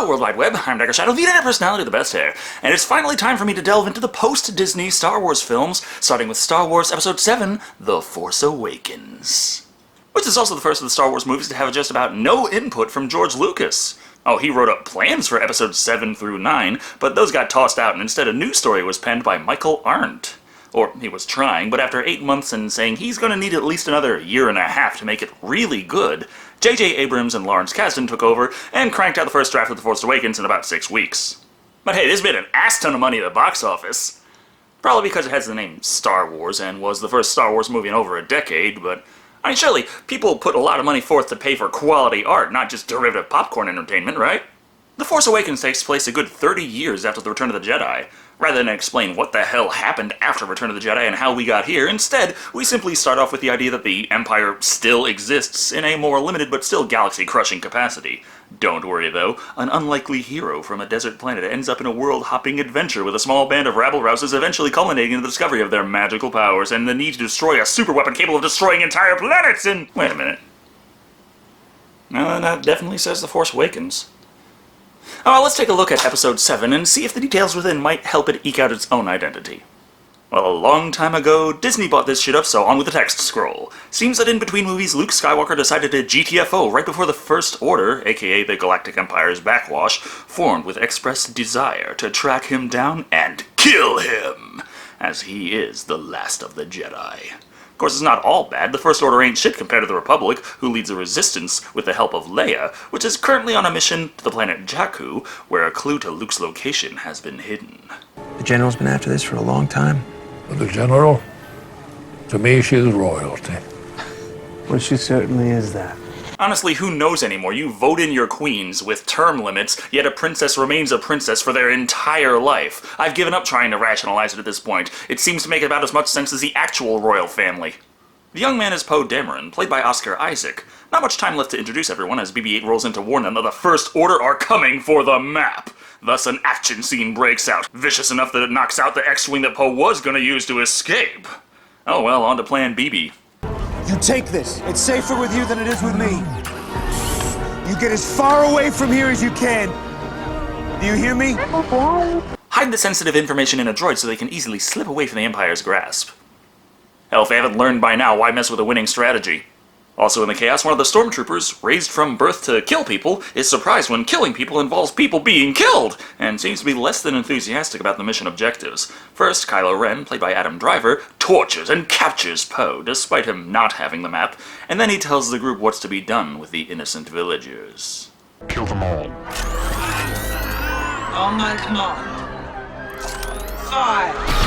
Hello, World Wide Web. I'm Dr. Shado, the internet personality of the best hair, and it's finally time for me to delve into the post-Disney Star Wars films, starting with Star Wars Episode VII, The Force Awakens. Which is also the first of the Star Wars movies to have just about no input from George Lucas. Oh, he wrote up plans for Episodes 7 through 9, but those got tossed out, and instead a new story was penned by Michael Arndt. Or, he was trying, but after 8 months and saying he's gonna need at least another year and a half to make it really good, J.J. Abrams and Lawrence Kasdan took over and cranked out the first draft of The Force Awakens in about 6 weeks. But hey, this made an ass ton of money at the box office. Probably because it has the name Star Wars and was the first Star Wars movie in over a decade, but I mean, surely people put a lot of money forth to pay for quality art, not just derivative popcorn entertainment, right? The Force Awakens takes place a good 30 years after the Return of the Jedi. Rather than explain what the hell happened after Return of the Jedi and how we got here, instead, we simply start off with the idea that the Empire still exists in a more limited but still galaxy-crushing capacity. Don't worry though, an unlikely hero from a desert planet ends up in a world-hopping adventure with a small band of rabble-rousers eventually culminating in the discovery of their magical powers and the need to destroy a superweapon capable of destroying entire planets in... Wait a minute. No, that definitely says The Force Awakens. Oh, let's take a look at Episode 7 and see if the details within might help it eke out its own identity. Well, a long time ago, Disney bought this shit up, so on with the text scroll. Seems that in between movies, Luke Skywalker decided to GTFO right before the First Order, aka the Galactic Empire's backwash, formed with express desire to track him down and kill him, as he is the last of the Jedi. Of course, it's not all bad. The First Order ain't shit compared to the Republic, who leads a resistance with the help of Leia, which is currently on a mission to the planet Jaku, where a clue to Luke's location has been hidden. The General's been after this for a long time. The General? To me, she's royalty. Well, she certainly is that. Honestly, who knows anymore? You vote in your queens with term limits, yet a princess remains a princess for their entire life. I've given up trying to rationalize it at this point. It seems to make about as much sense as the actual royal family. The young man is Poe Dameron, played by Oscar Isaac. Not much time left to introduce everyone as BB-8 rolls in to warn them that the First Order are coming for the map. Thus, an action scene breaks out, vicious enough that it knocks out the X-Wing that Poe was going to use to escape. Oh well, on to Plan BB. You take this. It's safer with you than it is with me. You get as far away from here as you can. Do you hear me? Hide the sensitive information in a droid so they can easily slip away from the Empire's grasp. Hell, if they haven't learned by now, why mess with a winning strategy? Also in the chaos, one of the stormtroopers, raised from birth to kill people, is surprised when killing people involves people being killed, and seems to be less than enthusiastic about the mission objectives. First, Kylo Ren, played by Adam Driver, tortures and captures Poe, despite him not having the map, and then he tells the group what's to be done with the innocent villagers. Kill them all. On my command. Fire!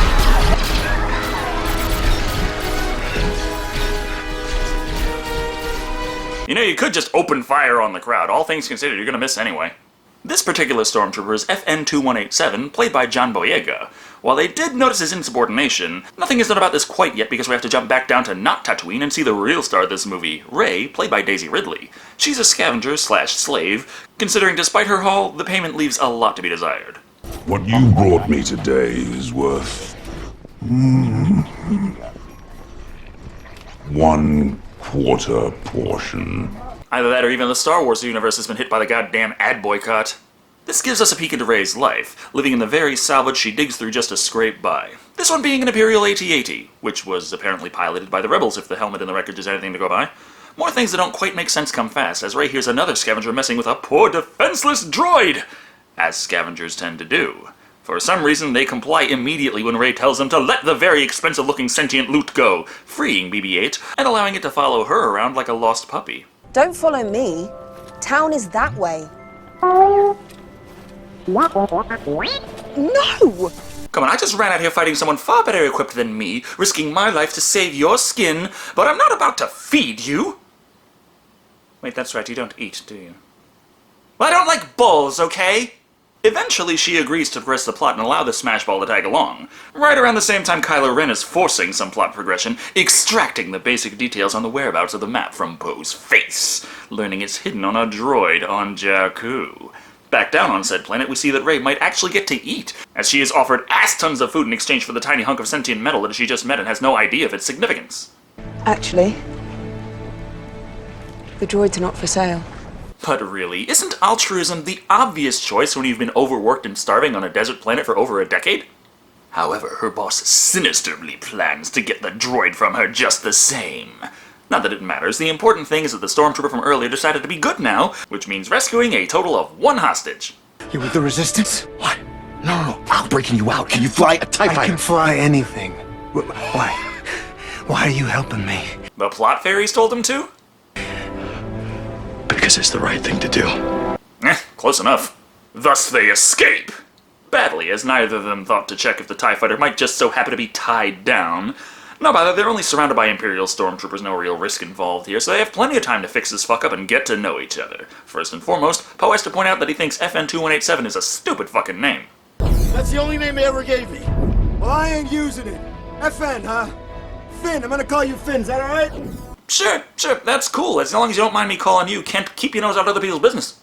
You know, you could just open fire on the crowd. All things considered, you're gonna miss anyway. This particular stormtrooper is FN-2187, played by John Boyega. While they did notice his insubordination, nothing is done about this quite yet because we have to jump back down to not Tatooine and see the real star of this movie, Rey, played by Daisy Ridley. She's a scavenger/slave, considering despite her haul, the payment leaves a lot to be desired. What you brought me today is worth... 1/4 portion. Either that or even the Star Wars universe has been hit by the goddamn ad boycott. This gives us a peek into Rey's life, living in the very salvage she digs through just to scrape by. This one being an Imperial AT-AT, which was apparently piloted by the rebels if the helmet in the wreckage is anything to go by. More things that don't quite make sense come fast, as Rey hears another scavenger messing with a poor defenseless droid, as scavengers tend to do. For some reason, they comply immediately when Rey tells them to let the very expensive-looking sentient loot go, freeing BB-8 and allowing it to follow her around like a lost puppy. Don't follow me. Town is that way. No! Come on, I just ran out here fighting someone far better equipped than me, risking my life to save your skin, but I'm not about to feed you! Wait, that's right, you don't eat, do you? Well, I don't like bulls, okay? Eventually, she agrees to progress the plot and allow the Smashball to tag along. Right around the same time, Kylo Ren is forcing some plot progression, extracting the basic details on the whereabouts of the map from Poe's face, learning it's hidden on a droid on Jaku. Back down on said planet, we see that Rey might actually get to eat, as she is offered ass tons of food in exchange for the tiny hunk of sentient metal that she just met and has no idea of its significance. Actually, the droids are not for sale. But really, isn't altruism the obvious choice when you've been overworked and starving on a desert planet for over a decade? However, her boss sinisterly plans to get the droid from her just the same. Not that it matters, the important thing is that the stormtrooper from earlier decided to be good now, which means rescuing a total of 1 hostage. You with the Resistance? What? No, I'm breaking you out. Can you fly a TIE I fighter? can fly anything. Why? Why are you helping me? The plot fairies told him to? Because it's the right thing to do. Close enough. Thus they escape! Badly, as neither of them thought to check if the TIE fighter might just so happen to be tied down. No bother, they're only surrounded by Imperial stormtroopers, no real risk involved here, so they have plenty of time to fix this fuck up and get to know each other. First and foremost, Poe has to point out that he thinks FN2187 is a stupid fucking name. That's the only name they ever gave me. Well, I ain't using it. FN, huh? Finn, I'm gonna call you Finn, is that alright? Sure, that's cool, as long as you don't mind me calling you Kent. Keep your nose out of other people's business.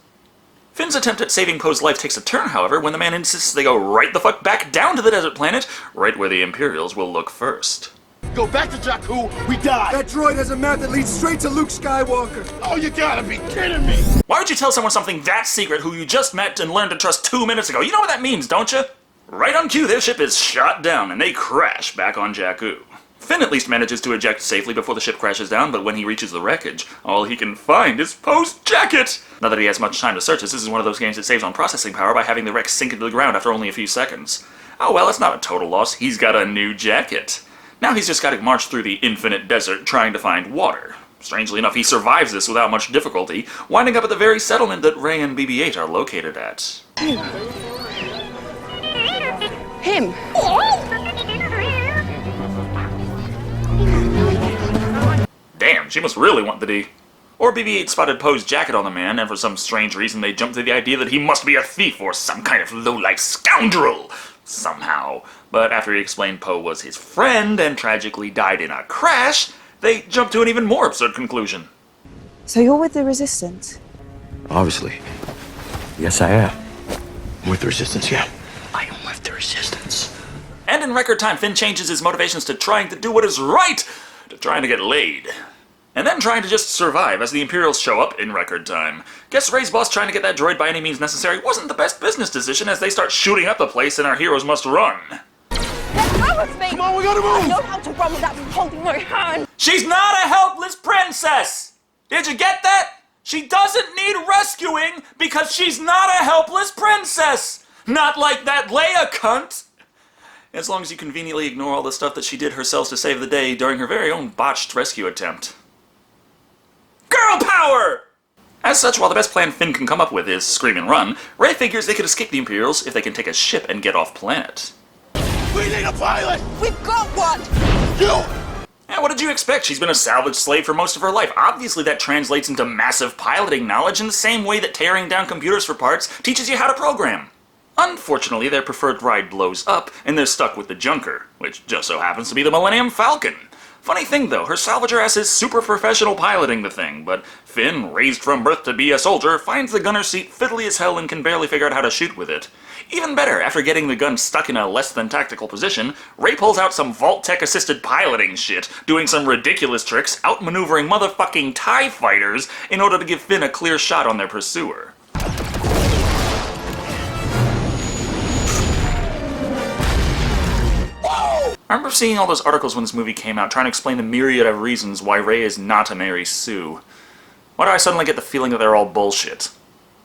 Finn's attempt at saving Poe's life takes a turn, however, when the man insists they go right the fuck back down to the desert planet, right where the Imperials will look first. Go back to Jaku, we die! That droid has a map that leads straight to Luke Skywalker. Oh, you gotta be kidding me! Why would you tell someone something that secret who you just met and learned to trust 2 minutes ago? You know what that means, don't you? Right on cue, their ship is shot down and they crash back on Jaku. Finn at least manages to eject safely before the ship crashes down, but when he reaches the wreckage, all he can find is Poe's jacket! Not that he has much time to search this is one of those games that saves on processing power by having the wreck sink into the ground after only a few seconds. Oh well, it's not a total loss, he's got a new jacket. Now he's just got to march through the infinite desert trying to find water. Strangely enough, he survives this without much difficulty, winding up at the very settlement that Rey and BB-8 are located at. Him. Damn, she must really want the D. Or BB-8 spotted Poe's jacket on the man, and for some strange reason they jumped to the idea that he must be a thief or some kind of low-life scoundrel. Somehow. But after he explained Poe was his friend and tragically died in a crash, they jumped to an even more absurd conclusion. So you're with the Resistance? Obviously. Yes, I am. I'm with the Resistance, yeah. I am with the Resistance. And in record time, Finn changes his motivations to trying to do what is right, to trying to get laid. And then trying to just survive as the Imperials show up in record time. Guess Rey's boss trying to get that droid by any means necessary wasn't the best business decision as they start shooting up the place and our heroes must run. Come on, we gotta move! I know how to run without you holding my hand! She's not a helpless princess! Did you get that? She doesn't need rescuing because she's not a helpless princess! Not like that Leia cunt! As long as you conveniently ignore all the stuff that she did herself to save the day during her very own botched rescue attempt. Girl power! As such, while the best plan Finn can come up with is scream and run, Rey figures they could escape the Imperials if they can take a ship and get off planet. We need a pilot! We've got one! You! And what did you expect? She's been a salvage slave for most of her life. Obviously that translates into massive piloting knowledge in the same way that tearing down computers for parts teaches you how to program. Unfortunately, their preferred ride blows up, and they're stuck with the junker, which just so happens to be the Millennium Falcon. Funny thing though, her salvager ass is super professional piloting the thing, but Finn, raised from birth to be a soldier, finds the gunner seat fiddly as hell and can barely figure out how to shoot with it. Even better, after getting the gun stuck in a less than tactical position, Rey pulls out some Vault Tech assisted piloting shit, doing some ridiculous tricks, outmaneuvering motherfucking TIE fighters in order to give Finn a clear shot on their pursuer. I remember seeing all those articles when this movie came out, trying to explain the myriad of reasons why Rey is not a Mary Sue. Why do I suddenly get the feeling that they're all bullshit?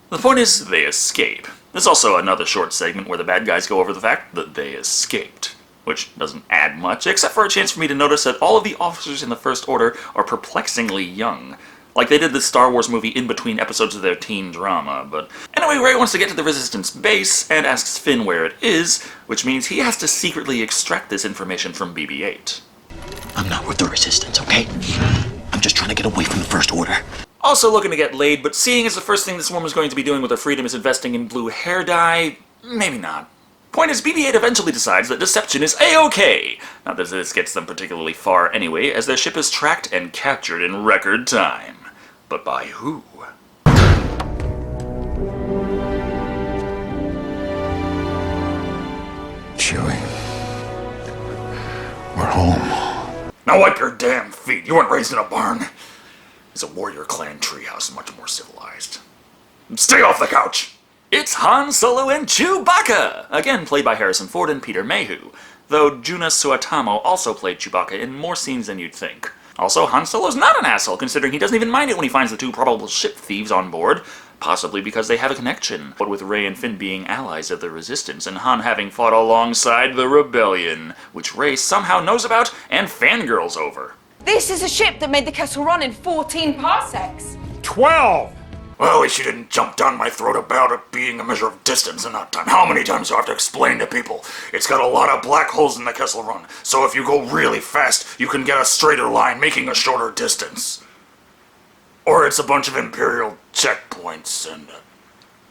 The point is, they escape. There's also another short segment where the bad guys go over the fact that they escaped, which doesn't add much, except for a chance for me to notice that all of the officers in the First Order are perplexingly young. Like they did the Star Wars movie in between episodes of their teen drama, but anyway, Rey wants to get to the Resistance base and asks Finn where it is, which means he has to secretly extract this information from BB-8. I'm not with the Resistance, okay? I'm just trying to get away from the First Order. Also looking to get laid, but seeing as the first thing this woman's going to be doing with her freedom is investing in blue hair dye, maybe not. Point is, BB-8 eventually decides that deception is A-OK! Not that this gets them particularly far anyway, as their ship is tracked and captured in record time. But by who? Chewie. We're home. Now wipe your damn feet. You weren't raised in a barn. It's a warrior clan treehouse, much more civilized. Stay off the couch! It's Han Solo and Chewbacca! Again played by Harrison Ford and Peter Mayhew, though Juna Suetamo also played Chewbacca in more scenes than you'd think. Also, Han Solo's not an asshole, considering he doesn't even mind it when he finds the two probable ship thieves on board, possibly because they have a connection, but with Rey and Finn being allies of the Resistance, and Han having fought alongside the Rebellion, which Rey somehow knows about and fangirls over. This is a ship that made the Kessel Run in 14 parsecs. 12! Well, at least you didn't jump down my throat about it being a measure of distance and not time. How many times do I have to explain to people? It's got a lot of black holes in the Kessel Run, so if you go really fast, you can get a straighter line, making a shorter distance. Or it's a bunch of Imperial checkpoints and...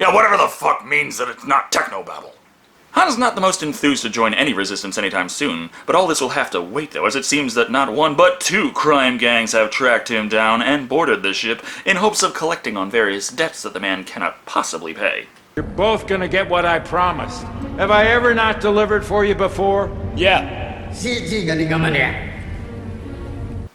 yeah, whatever the fuck means that it's not technobabble. Han's not the most enthused to join any resistance anytime soon, but all this will have to wait though, as it seems that not one but two crime gangs have tracked him down and boarded the ship in hopes of collecting on various debts that the man cannot possibly pay. You're both gonna get what I promised. Have I ever not delivered for you before? Yeah.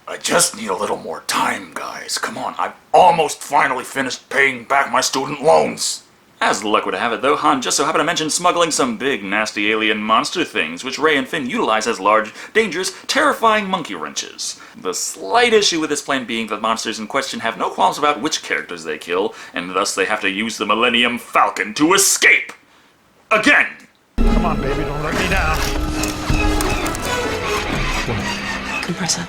I just need a little more time, guys. Come on, I've almost finally finished paying back my student loans. As luck would have it, though, Han just so happened to mention smuggling some big, nasty alien monster things, which Rey and Finn utilize as large, dangerous, terrifying monkey wrenches. The slight issue with this plan being that the monsters in question have no qualms about which characters they kill, and thus they have to use the Millennium Falcon to escape. Again! Come on, baby, don't let me down. Compressor.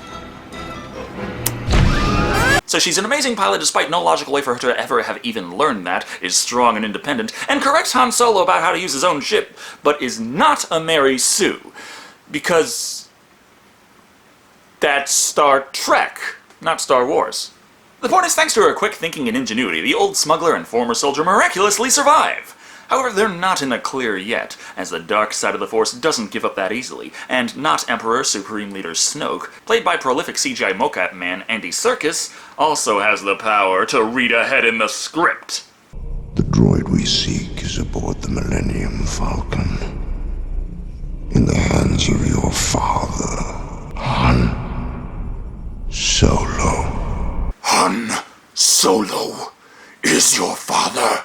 So she's an amazing pilot despite no logical way for her to ever have even learned that, is strong and independent, and corrects Han Solo about how to use his own ship, but is not a Mary Sue. Because... that's Star Trek, not Star Wars. The point is, thanks to her quick thinking and ingenuity, the old smuggler and former soldier miraculously survive. However, they're not in the clear yet, as the dark side of the Force doesn't give up that easily, and not Emperor Supreme Leader Snoke, played by prolific CGI mocap man Andy Serkis, also has the power to read ahead in the script. The droid we seek is aboard the Millennium Falcon, in the hands of your father, Han Solo. Han Solo is your father.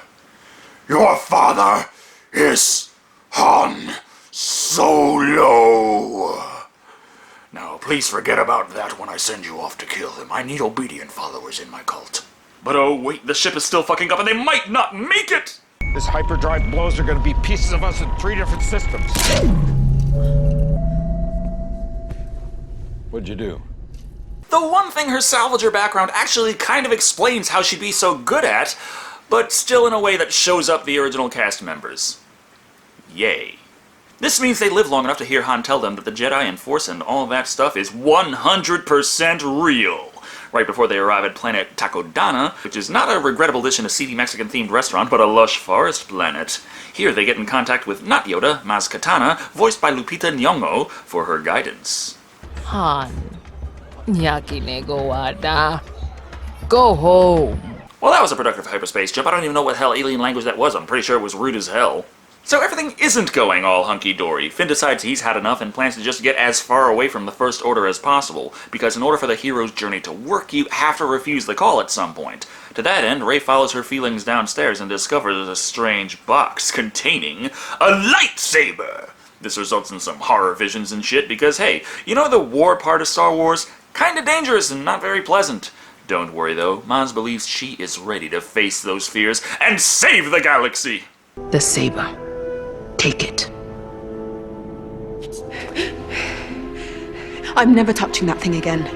Your father is Han Solo. Now, please forget about that when I send you off to kill him. I need obedient followers in my cult. But oh wait, the ship is still fucking up and they might not make it! This hyperdrive blows are gonna be pieces of us in 3 different systems. What'd you do? The one thing her salvager background actually kind of explains how she'd be so good at, but still in a way that shows up the original cast members. Yay. This means they live long enough to hear Han tell them that the Jedi and Force and all that stuff is 100% real, right before they arrive at planet Takodana, which is not a regrettable dish in a seedy Mexican-themed restaurant, but a lush forest planet. Here they get in contact with not Yoda, Maz Kanata, voiced by Lupita Nyong'o, for her guidance. Han. Yakinegowada. Go home. Well, that was a productive hyperspace jump. I don't even know what hell alien language that was. I'm pretty sure it was rude as hell. So everything isn't going all hunky-dory. Finn decides he's had enough and plans to just get as far away from the First Order as possible, because in order for the hero's journey to work, you have to refuse the call at some point. To that end, Rey follows her feelings downstairs and discovers a strange box containing a lightsaber. This results in some horror visions and shit because, hey, you know the war part of Star Wars? Kinda dangerous and not very pleasant. Don't worry though, Maz believes she is ready to face those fears and save the galaxy! The saber. Take it. I'm never touching that thing again.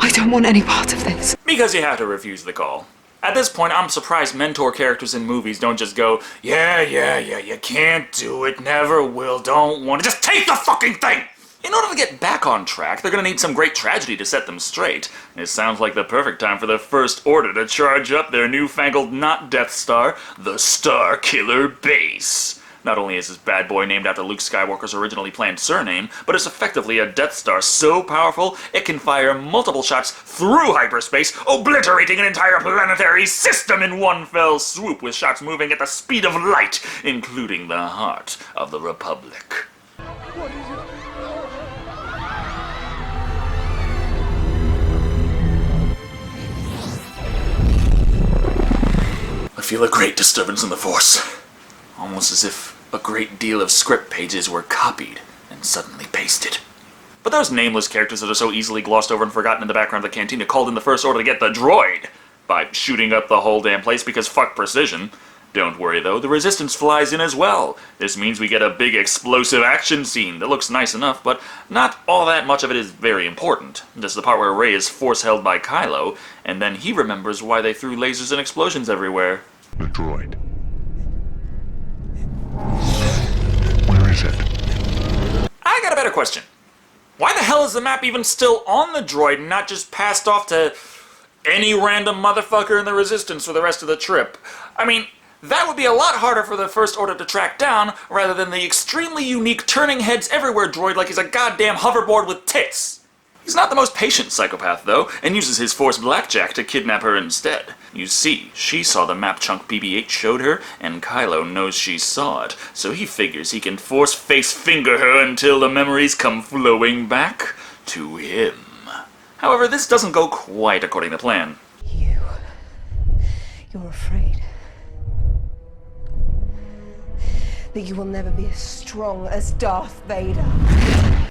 I don't want any part of this. Because you have to refuse the call. At this point, I'm surprised mentor characters in movies don't just go, yeah, you can't do it, never will, don't want to, just take the fucking thing! In order to get back on track, they're gonna need some great tragedy to set them straight. It sounds like the perfect time for the First Order to charge up their newfangled not Death Star, the Starkiller base. Not only is this bad boy named after Luke Skywalker's originally planned surname, but it's effectively a Death Star so powerful it can fire multiple shots through hyperspace, obliterating an entire planetary system in one fell swoop, with shots moving at the speed of light, including the heart of the Republic. What is it? But feel a great disturbance in the Force. Almost as if a great deal of script pages were copied and suddenly pasted. But those nameless characters that are so easily glossed over and forgotten in the background of the cantina called in the First Order to get the droid by shooting up the whole damn place because fuck precision. Don't worry though, the Resistance flies in as well. This means we get a big explosive action scene that looks nice enough, but not all that much of it is very important. This is the part where Rey is force-held by Kylo, and then he remembers why they threw lasers and explosions everywhere. The droid. Where is it? I got a better question. Why the hell is the map even still on the droid and not just passed off to any random motherfucker in the Resistance for the rest of the trip? I mean, that would be a lot harder for the First Order to track down, rather than the extremely unique turning heads everywhere droid like he's a goddamn hoverboard with tits. He's not the most patient psychopath, though, and uses his Force blackjack to kidnap her instead. You see, she saw the map chunk BB-8 showed her, and Kylo knows she saw it, so he figures he can Force face finger her until the memories come flowing back to him. However, this doesn't go quite according to plan. You're afraid that you will never be as strong as Darth Vader.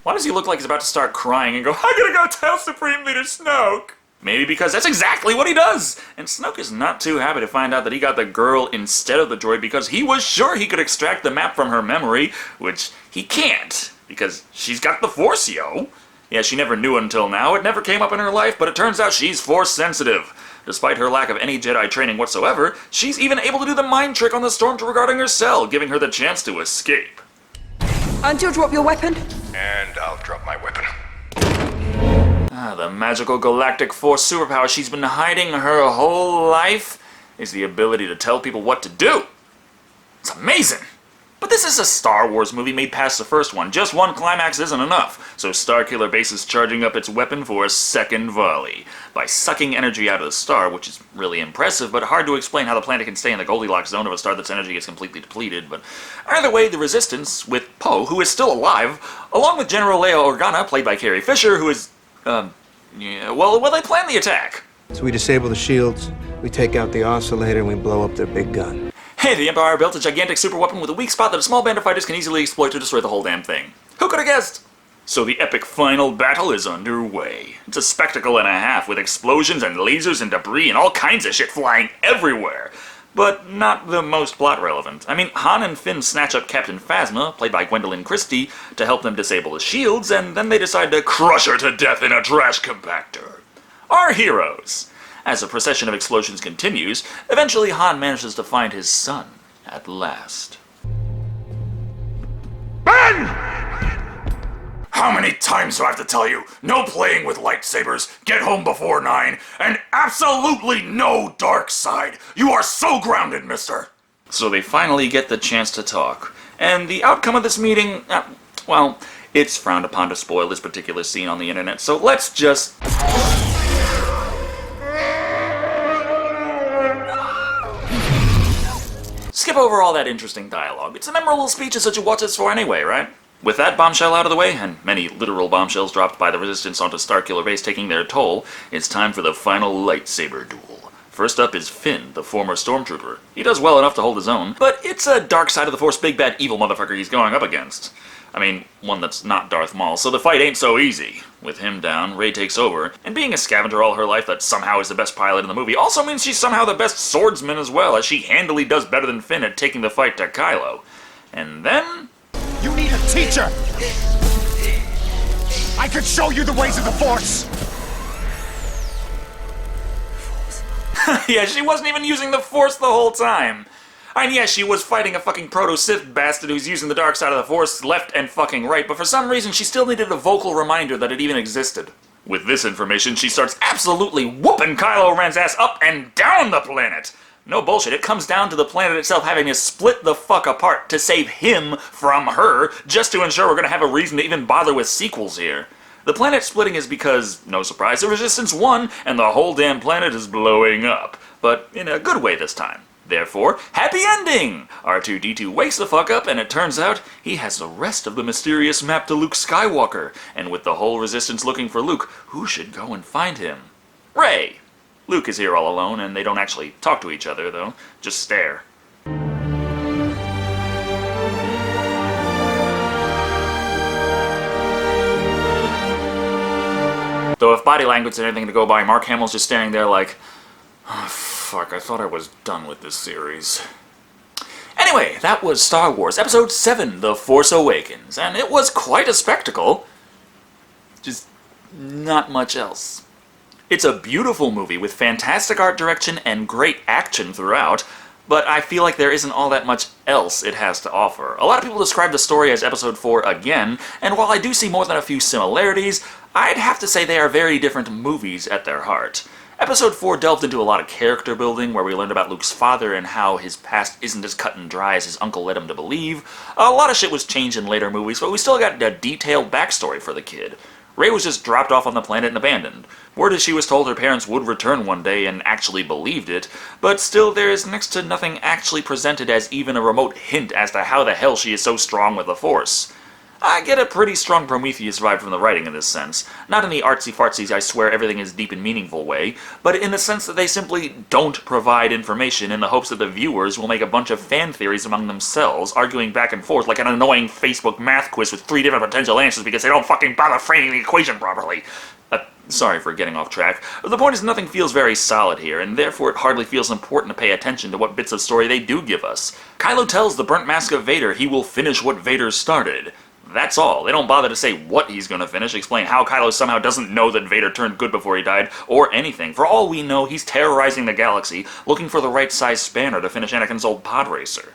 Why does he look like he's about to start crying and go, "I gotta go tell Supreme Leader Snoke"? Maybe because that's exactly what he does! And Snoke is not too happy to find out that he got the girl instead of the droid because he was sure he could extract the map from her memory, which he can't, because she's got the Force, yo! Yeah, she never knew until now, it never came up in her life, but it turns out she's Force sensitive. Despite her lack of any Jedi training whatsoever, she's even able to do the mind trick on the Stormtrooper guarding her cell, giving her the chance to escape. And you'll drop your weapon? And I'll drop my weapon. The magical galactic Force superpower she's been hiding her whole life is the ability to tell people what to do. It's amazing! But this is a Star Wars movie made past the first one. Just one climax isn't enough, so Starkiller Base is charging up its weapon for a second volley by sucking energy out of the star, which is really impressive, but hard to explain how the planet can stay in the Goldilocks zone of a star that's energy gets completely depleted. But either way, the Resistance, with Poe, who is still alive, along with General Leia Organa, played by Carrie Fisher, who is, they plan the attack. So we disable the shields, we take out the oscillator, and we blow up their big gun. Hey, the Empire built a gigantic super weapon with a weak spot that a small band of fighters can easily exploit to destroy the whole damn thing. Who could have guessed? So the epic final battle is underway. It's a spectacle and a half, with explosions and lasers and debris and all kinds of shit flying everywhere. But not the most plot relevant. I mean, Han and Finn snatch up Captain Phasma, played by Gwendolyn Christie, to help them disable the shields, and then they decide to crush her to death in a trash compactor. Our heroes. As the procession of explosions continues, eventually Han manages to find his son, at last. Ben! How many times do I have to tell you? No playing with lightsabers, get home before 9, and absolutely no dark side. You are so grounded, mister. So they finally get the chance to talk. And the outcome of this meeting, well, it's frowned upon to spoil this particular scene on the internet, so let's just... skip over all that interesting dialogue. It's a memorable speech as such you watch this for anyway, right? With that bombshell out of the way, and many literal bombshells dropped by the Resistance onto Starkiller Base taking their toll, it's time for the final lightsaber duel. First up is Finn, the former Stormtrooper. He does well enough to hold his own, but it's a dark side of the Force big bad evil motherfucker he's going up against. I mean, one that's not Darth Maul, so the fight ain't so easy. With him down, Rey takes over, and being a scavenger all her life that somehow is the best pilot in the movie also means she's somehow the best swordsman as well, as she handily does better than Finn at taking the fight to Kylo. And then... You need a teacher! I could show you the ways of the Force! Yeah, she wasn't even using the Force the whole time. And yeah, she was fighting a fucking proto-Sith bastard who's using the dark side of the Force left and fucking right, but for some reason she still needed a vocal reminder that it even existed. With this information, she starts absolutely whooping Kylo Ren's ass up and down the planet! No bullshit, it comes down to the planet itself having to split the fuck apart to save him from her, just to ensure we're gonna have a reason to even bother with sequels here. The planet splitting is because, no surprise, the Resistance won, and the whole damn planet is blowing up. But in a good way this time. Therefore, happy ending! R2-D2 wakes the fuck up, and it turns out he has the rest of the mysterious map to Luke Skywalker, and with the whole Resistance looking for Luke, who should go and find him? Rey! Luke is here all alone, and they don't actually talk to each other, though. Just stare. Though if body language is anything to go by, Mark Hamill's just standing there like, oh, fuck, I thought I was done with this series. Anyway, that was Star Wars Episode VII, The Force Awakens, and it was quite a spectacle. Just not much else. It's a beautiful movie with fantastic art direction and great action throughout, but I feel like there isn't all that much else it has to offer. A lot of people describe the story as Episode 4 again, and while I do see more than a few similarities, I'd have to say they are very different movies at their heart. Episode 4 delved into a lot of character building, where we learned about Luke's father and how his past isn't as cut and dry as his uncle led him to believe. A lot of shit was changed in later movies, but we still got a detailed backstory for the kid. Rey was just dropped off on the planet and abandoned. Word is she was told her parents would return one day and actually believed it, but still there is next to nothing actually presented as even a remote hint as to how the hell she is so strong with the Force. I get a pretty strong Prometheus vibe from the writing in this sense. Not in the artsy-fartsy I swear everything is deep and meaningful way, but in the sense that they simply don't provide information in the hopes that the viewers will make a bunch of fan theories among themselves, arguing back and forth like an annoying Facebook math quiz with 3 different potential answers because they don't fucking bother framing the equation properly. Sorry for getting off track. The point is nothing feels very solid here, and therefore it hardly feels important to pay attention to what bits of story they do give us. Kylo tells the burnt mask of Vader he will finish what Vader started. That's all. They don't bother to say what he's gonna finish, explain how Kylo somehow doesn't know that Vader turned good before he died, or anything. For all we know, he's terrorizing the galaxy, looking for the right size spanner to finish Anakin's old pod racer.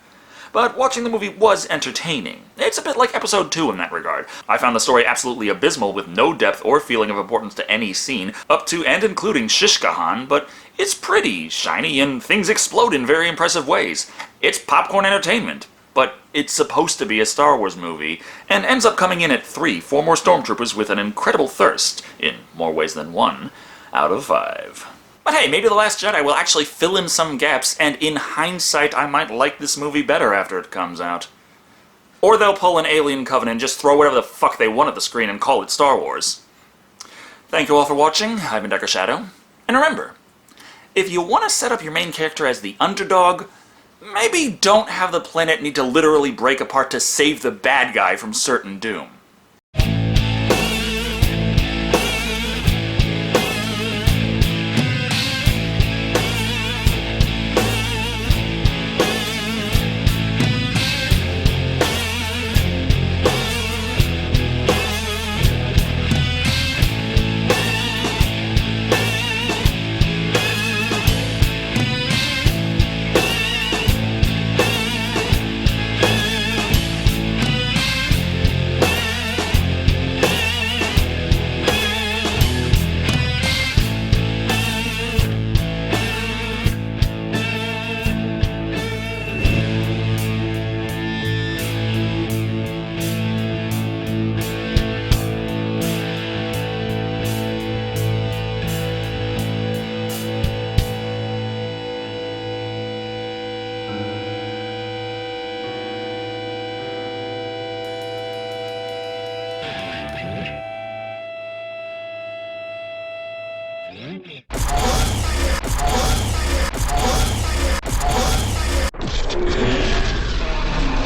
But watching the movie was entertaining. It's a bit like Episode 2 in that regard. I found the story absolutely abysmal with no depth or feeling of importance to any scene, up to and including Shishkahan, but it's pretty, shiny, and things explode in very impressive ways. It's popcorn entertainment. But it's supposed to be a Star Wars movie, and ends up coming in at 4 more stormtroopers with an incredible thirst, in more ways than one, out of 5. But hey, maybe The Last Jedi will actually fill in some gaps, and in hindsight I might like this movie better after it comes out. Or they'll pull an Alien Covenant and just throw whatever the fuck they want at the screen and call it Star Wars. Thank you all for watching, I've been Dr. Shado, and remember, if you want to set up your main character as the underdog, maybe don't have the planet need to literally break apart to save the bad guy from certain doom.